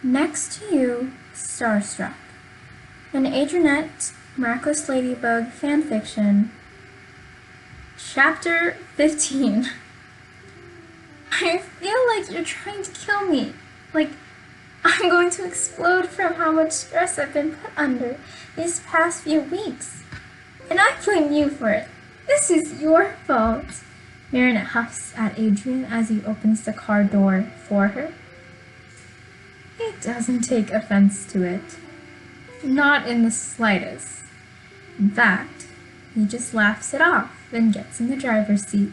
Next to You, Starstruck. An Adrienette, Miraculous Ladybug fanfiction. Chapter 15. I feel like you're trying to kill me. Like, I'm going to explode from how much stress I've been put under these past few weeks. And I blame you for it. This is your fault. Marinette huffs at Adrien as he opens the car door for her. He doesn't take offense to it. Not in the slightest. In fact, he just laughs it off and gets in the driver's seat.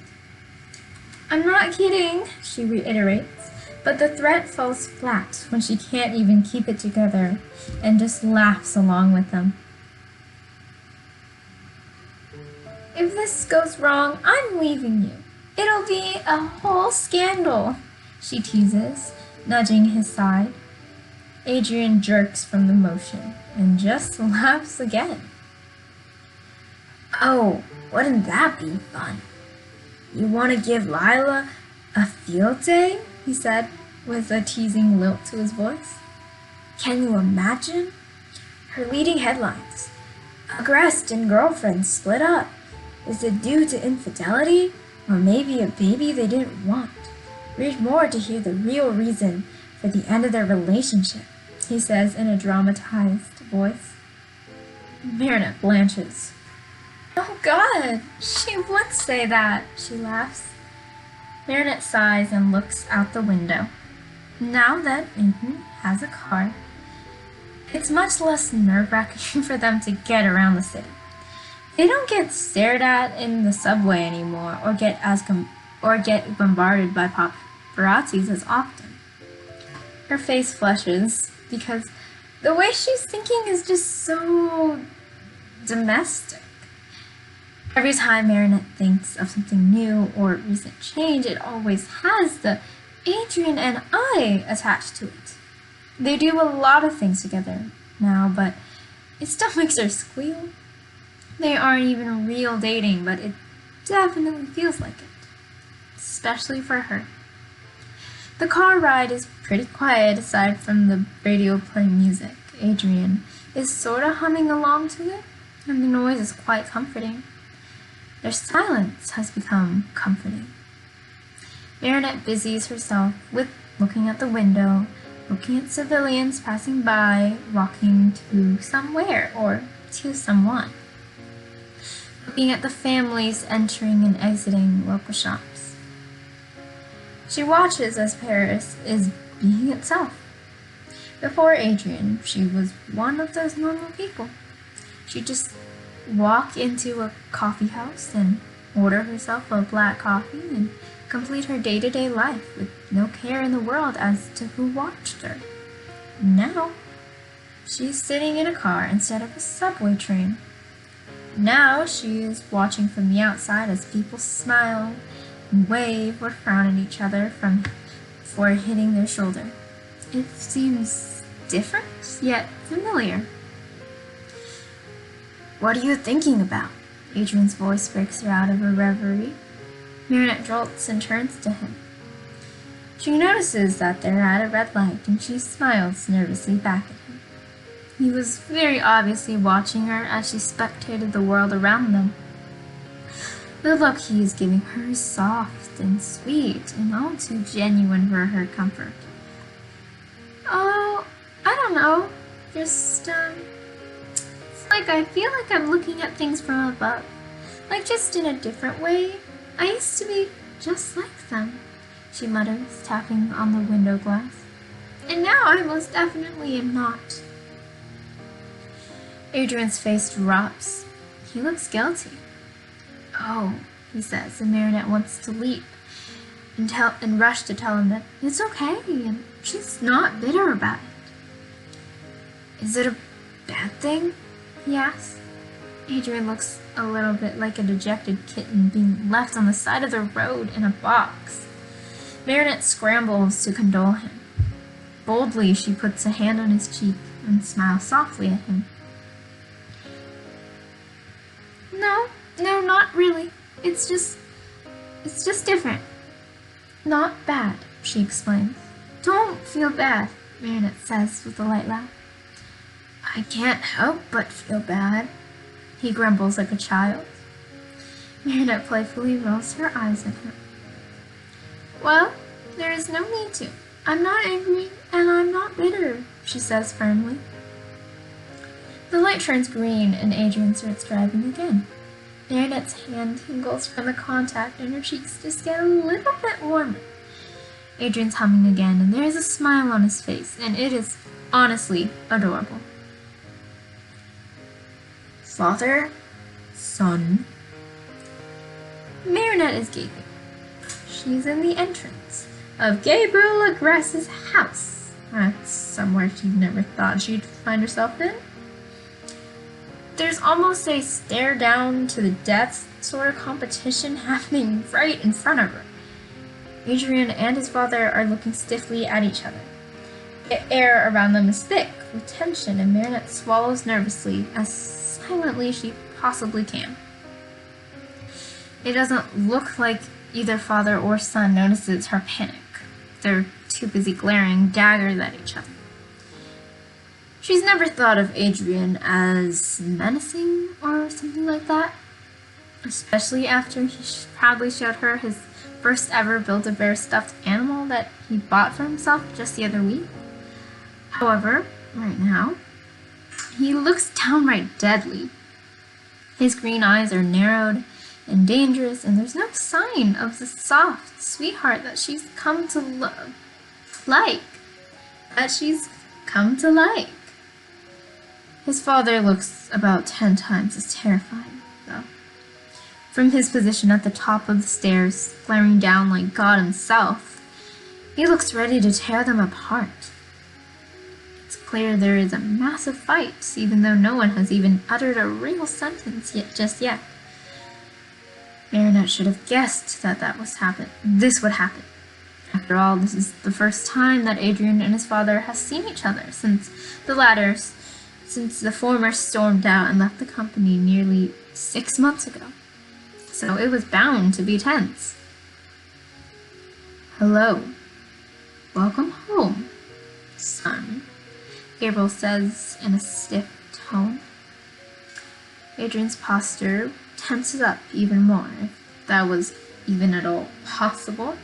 I'm not kidding, she reiterates, but the threat falls flat when she can't even keep it together and just laughs along with them. If this goes wrong, I'm leaving you. It'll be a whole scandal, she teases, nudging his side. Adrien jerks from the motion and just laughs again. Oh, wouldn't that be fun? You want to give Lila a field day? He said, with a teasing lilt to his voice. Can you imagine? Her leading headlines. Aggressed and girlfriend split up. Is it due to infidelity? Or maybe a baby they didn't want? Read more to hear the real reason for the end of their relationship, he says in a dramatized voice. Marinette blanches. Oh God, she would say that, she laughs. Marinette sighs and looks out the window. Now that Adrien has a car, it's much less nerve-wracking for them to get around the city. They don't get stared at in the subway anymore or get bombarded by paparazzis as often. Her face flushes because the way she's thinking is just so domestic. Every time Marinette thinks of something new or recent change, it always has the Adrien and I attached to it. They do a lot of things together now, but it still makes her squeal. They aren't even real dating, but it definitely feels like it, especially for her. The car ride is pretty quiet aside from the radio playing music. Adrien is sort of humming along to it, and the noise is quite comforting. Their silence has become comforting. Marinette busies herself with looking at the window, looking at civilians passing by, walking to somewhere or to someone, looking at the families entering and exiting local shops. She watches as Paris is being itself. Before Adrien, she was one of those normal people. She'd just walk into a coffee house and order herself a black coffee and complete her day-to-day life with no care in the world as to who watched her. Now, she's sitting in a car instead of a subway train. Now she is watching from the outside as people smile and wave or frown at each other before hitting their shoulder. It seems different, yet familiar. What are you thinking about? Adrien's voice breaks her out of her reverie. Marinette jolts and turns to him. She notices that they're at a red light and she smiles nervously back at him. He was very obviously watching her as she spectated the world around them. The look he is giving her is soft and sweet and all too genuine for her comfort. Oh, I don't know. Just, it's like I feel like I'm looking at things from above. Like just in a different way. I used to be just like them, she mutters, tapping on the window glass. And now I most definitely am not. Adrien's face drops. He looks guilty. Oh, he says, and Marinette wants to leap and rush to tell him that it's okay and she's not bitter about it. Is it a bad thing? He asks. Adrien looks a little bit like a dejected kitten being left on the side of the road in a box. Marinette scrambles to condole him. Boldly, she puts a hand on his cheek and smiles softly at him. No, not really. It's just different. Not bad, she explains. Don't feel bad. Marinette says with a light laugh. I can't help but feel bad, he grumbles like a child. Marinette playfully rolls her eyes at him. Well, there is no need to. I'm not angry, and I'm not bitter, she says firmly. The light turns green, and Adrienne starts driving again. Marinette's hand tingles from the contact, and her cheeks just get a little bit warmer. Adrienne's humming again, and there is a smile on his face, and it is honestly adorable. Father, son. Marinette is gaping. She's in the entrance of Gabriel Agreste's house. That's somewhere she never thought she'd find herself in. There's almost a stare down to the death sort of competition happening right in front of her. Adrienne and his father are looking stiffly at each other. The air around them is thick with tension, and Marinette swallows nervously as silently she possibly can. It doesn't look like either father or son notices her panic. They're too busy glaring daggers at each other. She's never thought of Adrienne as menacing or something like that, especially after he proudly showed her his first ever Build-A-Bear stuffed animal that he bought for himself just the other week. However, right now, he looks downright deadly. His green eyes are narrowed and dangerous, and there's no sign of the soft sweetheart that she's come to like. His father looks about 10 times as terrifying, though. From his position at the top of the stairs, glaring down like God himself, he looks ready to tear them apart. It's clear there is a massive fight, even though no one has even uttered a real sentence just yet. Marinette should have guessed that this would happen. After all, this is the first time that Adrienne and his father have seen each other since the former stormed out and left the company nearly 6 months ago. So it was bound to be tense. Hello. Welcome home, son, Gabriel says in a stiff tone. Adrienne's posture tenses up even more, if that was even at all possible.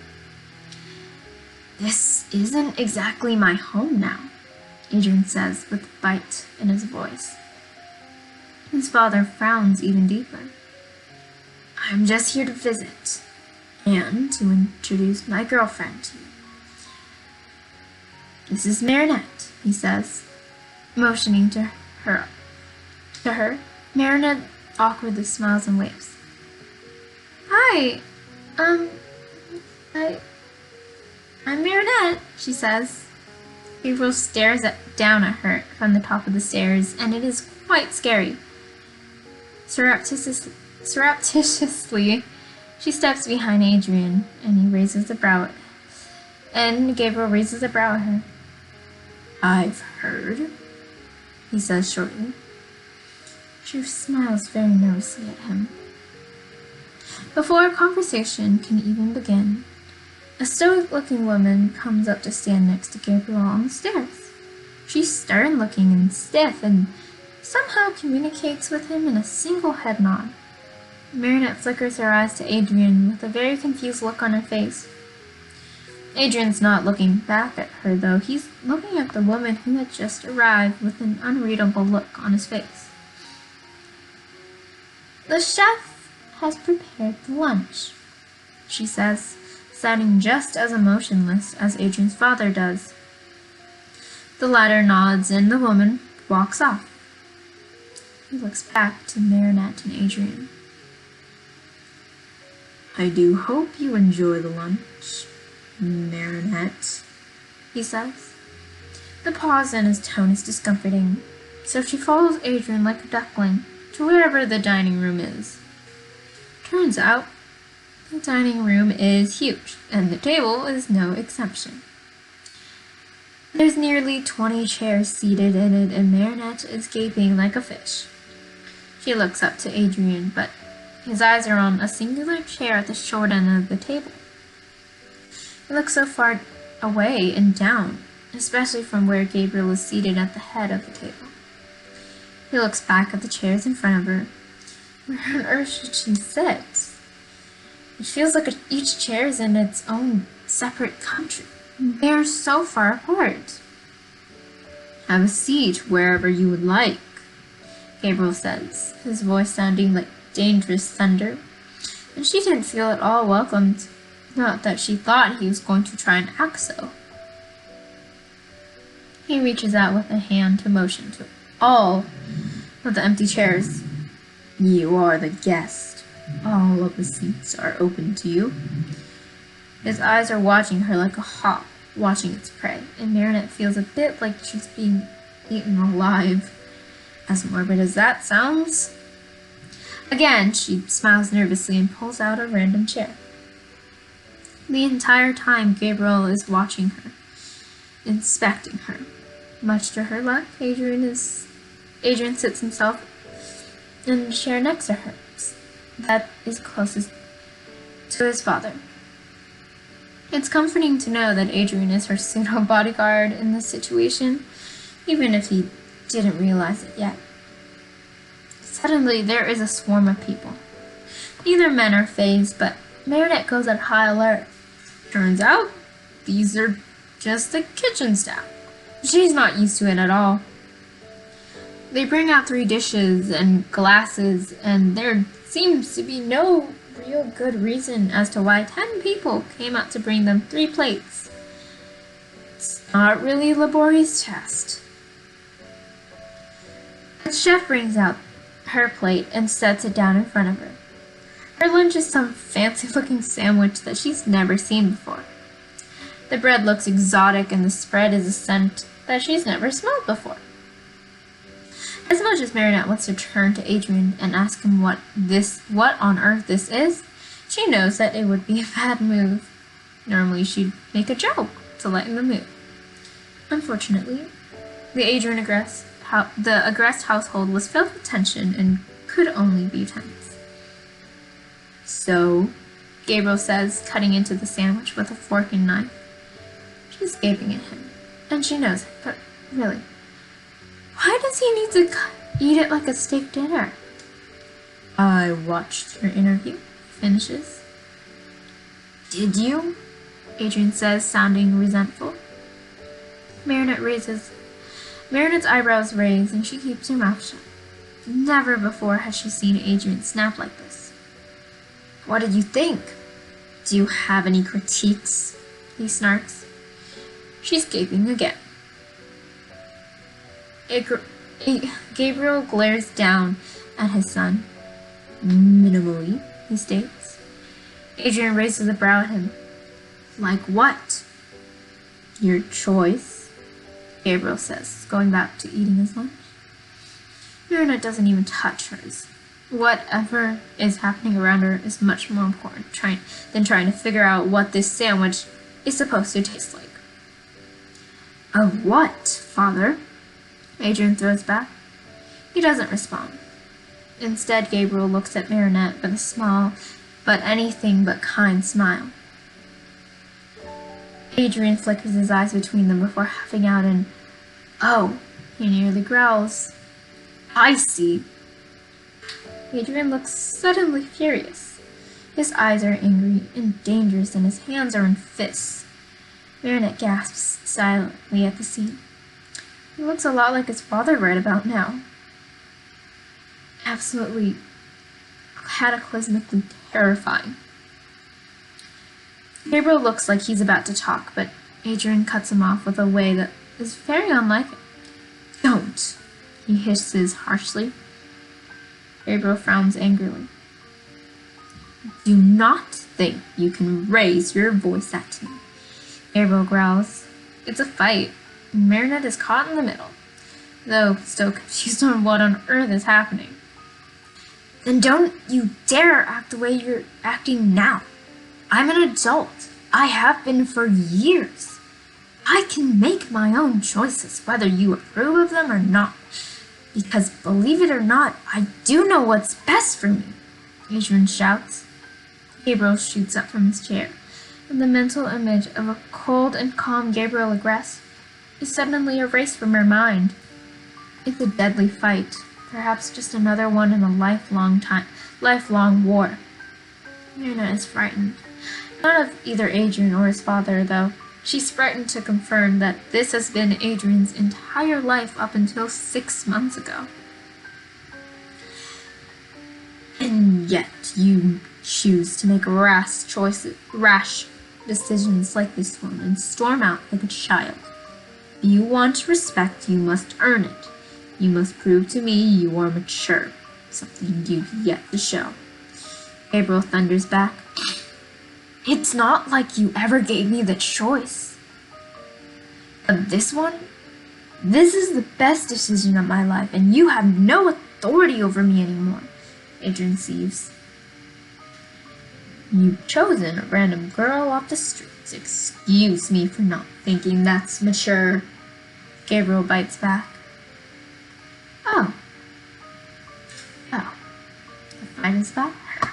This isn't exactly my home now, Adrienne says with a bite in his voice. His father frowns even deeper. I'm just here to visit, and to introduce my girlfriend to you. This is Marinette, he says, motioning to her. Marinette awkwardly smiles and waves. Hi, I'm Marinette, she says. Gabriel stares down at her from the top of the stairs, and it is quite scary. Surreptitiously, she steps behind Adrienne, and Gabriel raises a brow at her. I've heard, he says shortly. She smiles very nervously at him. Before a conversation can even begin, a stoic-looking woman comes up to stand next to Gabriel on the stairs. She's stern-looking and stiff, and somehow communicates with him in a single head nod. Marinette flickers her eyes to Adrienne with a very confused look on her face. Adrienne's not looking back at her, though. He's looking at the woman who had just arrived with an unreadable look on his face. The chef has prepared the lunch, she says, sounding just as emotionless as Adrienne's father does. The latter nods, and the woman walks off. He looks back to Marinette and Adrienne. I do hope you enjoy the lunch, Marinette, he says. The pause in his tone is discomforting, so she follows Adrienne like a duckling to wherever the dining room is. Turns out, the dining room is huge, and the table is no exception. There's nearly 20 chairs seated in it, and Marinette is gaping like a fish. She looks up to Adrienne, but his eyes are on a singular chair at the short end of the table. It looks so far away and down, especially from where Gabriel is seated at the head of the table. He looks back at the chairs in front of her. Where on earth should she sit? It feels like each chair is in its own separate country. They are so far apart. Have a seat wherever you would like, Gabriel says, his voice sounding like dangerous thunder, and she didn't feel at all welcomed. Not that she thought he was going to try and act so. He reaches out with a hand to motion to all of the empty chairs. You are the guest. All of the seats are open to you. His eyes are watching her like a hawk watching its prey, and Marinette feels a bit like she's being eaten alive. As morbid as that sounds. Again, she smiles nervously and pulls out a random chair. The entire time, Gabriel is watching her, inspecting her. Much to her luck, Adrien sits himself in the chair next to her, that is closest to his father. It's comforting to know that Adrien is her pseudo-bodyguard in this situation, even if he didn't realize it yet. Suddenly, there is a swarm of people. Neither men are fazed, but Marinette goes at high alert. Turns out, these are just the kitchen staff. She's not used to it at all. They bring out 3 dishes and glasses, and there seems to be no real good reason as to why 10 people came out to bring them 3 plates. It's not really a laborious task. The chef brings out her plate and sets it down in front of her. Her lunch is some fancy-looking sandwich that she's never seen before. The bread looks exotic and the spread is a scent that she's never smelled before. As much as Marinette wants to turn to Adrien and ask him what on earth this is, she knows that it would be a bad move. Normally she'd make a joke to lighten the mood. Unfortunately, the aggressed household was filled with tension and could only be tense. So, Gabriel says, cutting into the sandwich with a fork and knife. She's gaping at him, and she knows it, but really, why does he need to eat it like a steak dinner? I watched your interview, finishes. Did you? Adrien says, sounding resentful. Marinette's eyebrows raise, and she keeps her mouth shut. Never before has she seen Adrien snap like this. What did you think? Do you have any critiques? He snarks. She's gaping again. Gabriel glares down at his son. Minimally, he states. Adrien raises a brow at him. Like what? Your choice, Gabriel says, going back to eating his lunch. Marinette doesn't even touch hers. Whatever is happening around her is much more important than trying to figure out what this sandwich is supposed to taste like. A what, father? Adrien throws back. He doesn't respond. Instead, Gabriel looks at Marinette with a small, but anything but kind smile. Adrien flickers his eyes between them before huffing out an, "Oh," he nearly growls. "I see." Adrien looks suddenly furious. His eyes are angry and dangerous, and his hands are in fists. Marinette gasps silently at the scene. He looks a lot like his father right about now. Absolutely cataclysmically terrifying. Gabriel looks like he's about to talk, but Adrien cuts him off with a way that is very unlike him. Don't, he hisses harshly. Gabriel frowns angrily. Do not think you can raise your voice at me. Gabriel growls. It's a fight. Marinette is caught in the middle, though still confused on what on earth is happening. Then don't you dare act the way you're acting now. I'm an adult. I have been for years. I can make my own choices, whether you approve of them or not. Because, believe it or not, I do know what's best for me, Adrien shouts. Gabriel shoots up from his chair, and the mental image of a cold and calm Gabriel aggressed is suddenly erased from her mind. It's a deadly fight, perhaps just another one in a lifelong war. Mirna is frightened. Not of either Adrien or his father, though. She's frightened to confirm that this has been Adrien's entire life up until 6 months ago. And yet you choose to make rash decisions like this one and storm out like a child. If you want respect, you must earn it. You must prove to me you are mature, something you've yet to show. Gabriel thunders back. It's not like you ever gave me the choice. But this is the best decision of my life, and you have no authority over me anymore. Adrien seethes. You've chosen a random girl off the streets. Excuse me for not thinking that's mature. Gabriel bites back. Oh. The fight is about her.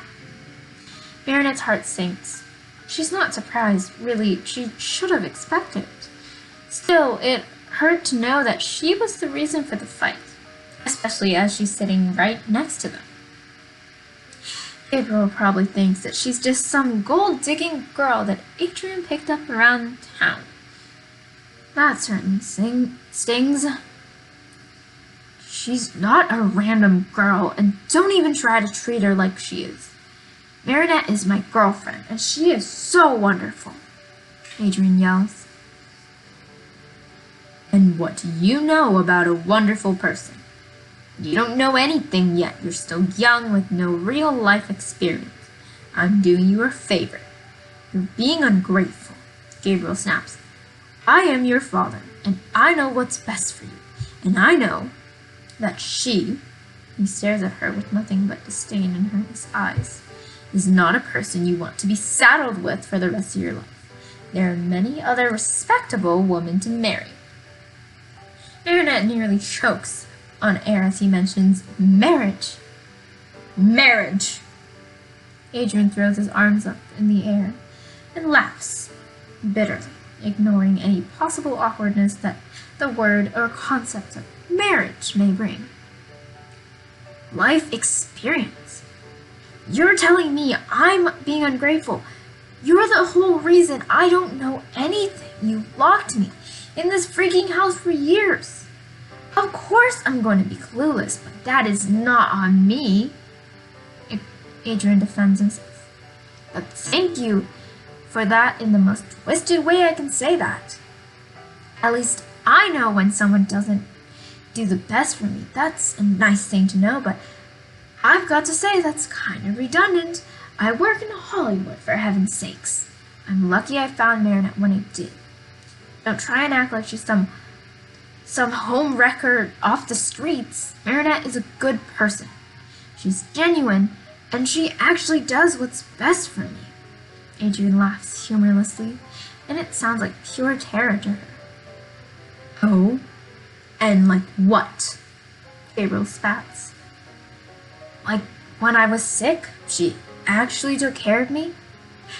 Marinette's heart sinks. She's not surprised, really. She should have expected it. Still, it hurt to know that she was the reason for the fight, especially as she's sitting right next to them. Gabriel probably thinks that she's just some gold-digging girl that Adrien picked up around town. That certainly stings. She's not a random girl, and don't even try to treat her like she is. Marinette is my girlfriend, and she is so wonderful, Adrien yells. And what do you know about a wonderful person? You don't know anything yet. You're still young with no real life experience. I'm doing you a favor. You're being ungrateful, Gabriel snaps. I am your father, and I know what's best for you. And I know that he stares at her with nothing but disdain in his eyes, is not a person you want to be saddled with for the rest of your life. There are many other respectable women to marry. Adrienette nearly chokes on air as he mentions marriage. Marriage! Adrien throws his arms up in the air and laughs bitterly, ignoring any possible awkwardness that the word or concept of marriage may bring. Life experience. You're telling me I'm being ungrateful. You're the whole reason I don't know anything. You locked me in this freaking house for years. Of course I'm going to be clueless, but that is not on me. Adrien defends himself. But thank you for that in the most twisted way I can say that. At least I know when someone doesn't do the best for me. That's a nice thing to know, but I've got to say that's kind of redundant. I work in Hollywood, for heaven's sakes. I'm lucky I found Marinette when I did. Don't try and act like she's some home wrecker off the streets. Marinette is a good person. She's genuine, and she actually does what's best for me. Adrien laughs humorlessly, and it sounds like pure terror to her. Oh? And like what? Gabriel spats. Like when I was sick, she actually took care of me.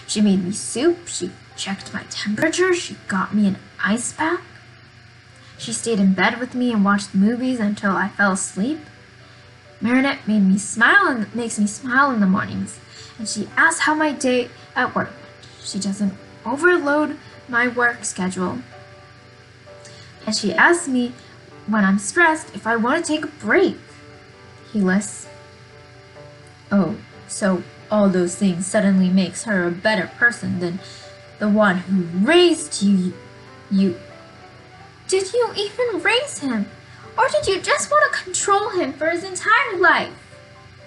She made me soup, she checked my temperature, she got me an ice pack. She stayed in bed with me and watched movies until I fell asleep. Marinette made me smile and makes me smile in the mornings, and she asked how my day at work went. She doesn't overload my work schedule. And she asks me when I'm stressed if I want to take a break. He lists. Oh, so all those things suddenly makes her a better person than the one who raised you. Did you even raise him? Or did you just want to control him for his entire life?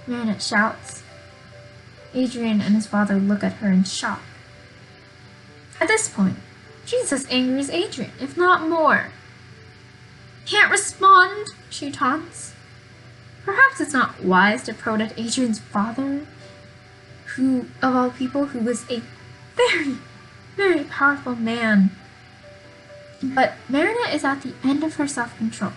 Marinette shouts. Adrien and his father look at her in shock. At this point, she's as angry as Adrien, if not more. Can't respond, she taunts. Perhaps it's not wise to protect Adrien's father, who, of all people, who was a very, very powerful man. But Marinette is at the end of her self-control.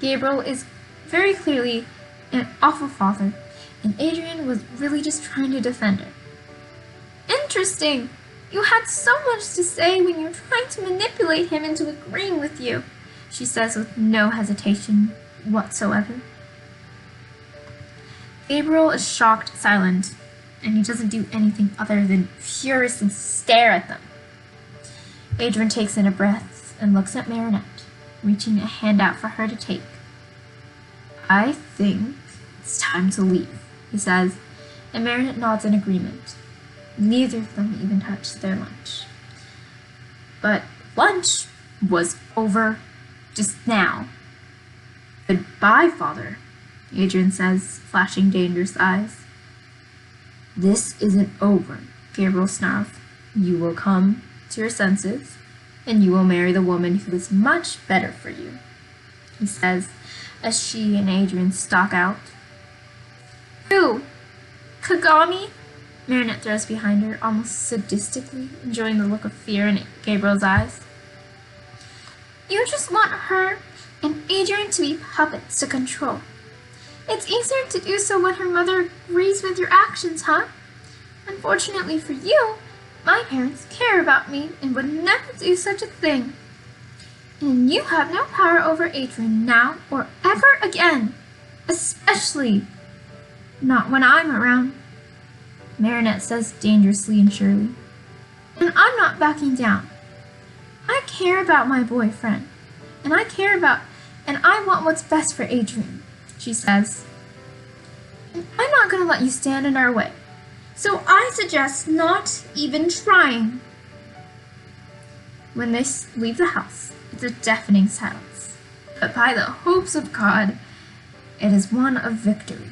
Gabriel is very clearly an awful father, and Adrien was really just trying to defend her. Interesting! You had so much to say when you were trying to manipulate him into agreeing with you, she says with no hesitation whatsoever. Gabriel is shocked silent, and he doesn't do anything other than furiously stare at them. Adrian takes in a breath and looks at Marinette, reaching a hand out for her to take. I think it's time to leave, he says, and Marinette nods in agreement. Neither of them even touch their lunch. But lunch was over just now. Goodbye, Father, Adrian says, flashing dangerous eyes. This isn't over, Gabriel snarls. You will come to your senses, and you will marry the woman who is much better for you, he says, as she and Adrian stalk out. Who? Kagami? Marinette throws behind her, almost sadistically, enjoying the look of fear in Gabriel's eyes. You just want her and Adrian to be puppets to control. It's easier to do so when her mother agrees with your actions, huh? Unfortunately for you, my parents care about me and would never do such a thing. And you have no power over Adrian now or ever again, especially not when I'm around, Marinette says dangerously and surely. And I'm not backing down. I care about my boyfriend, and I want what's best for Adrian, she says. And I'm not going to let you stand in our way, so I suggest not even trying. When they leave the house, it's a deafening silence, but by the hopes of God, it is one of victory.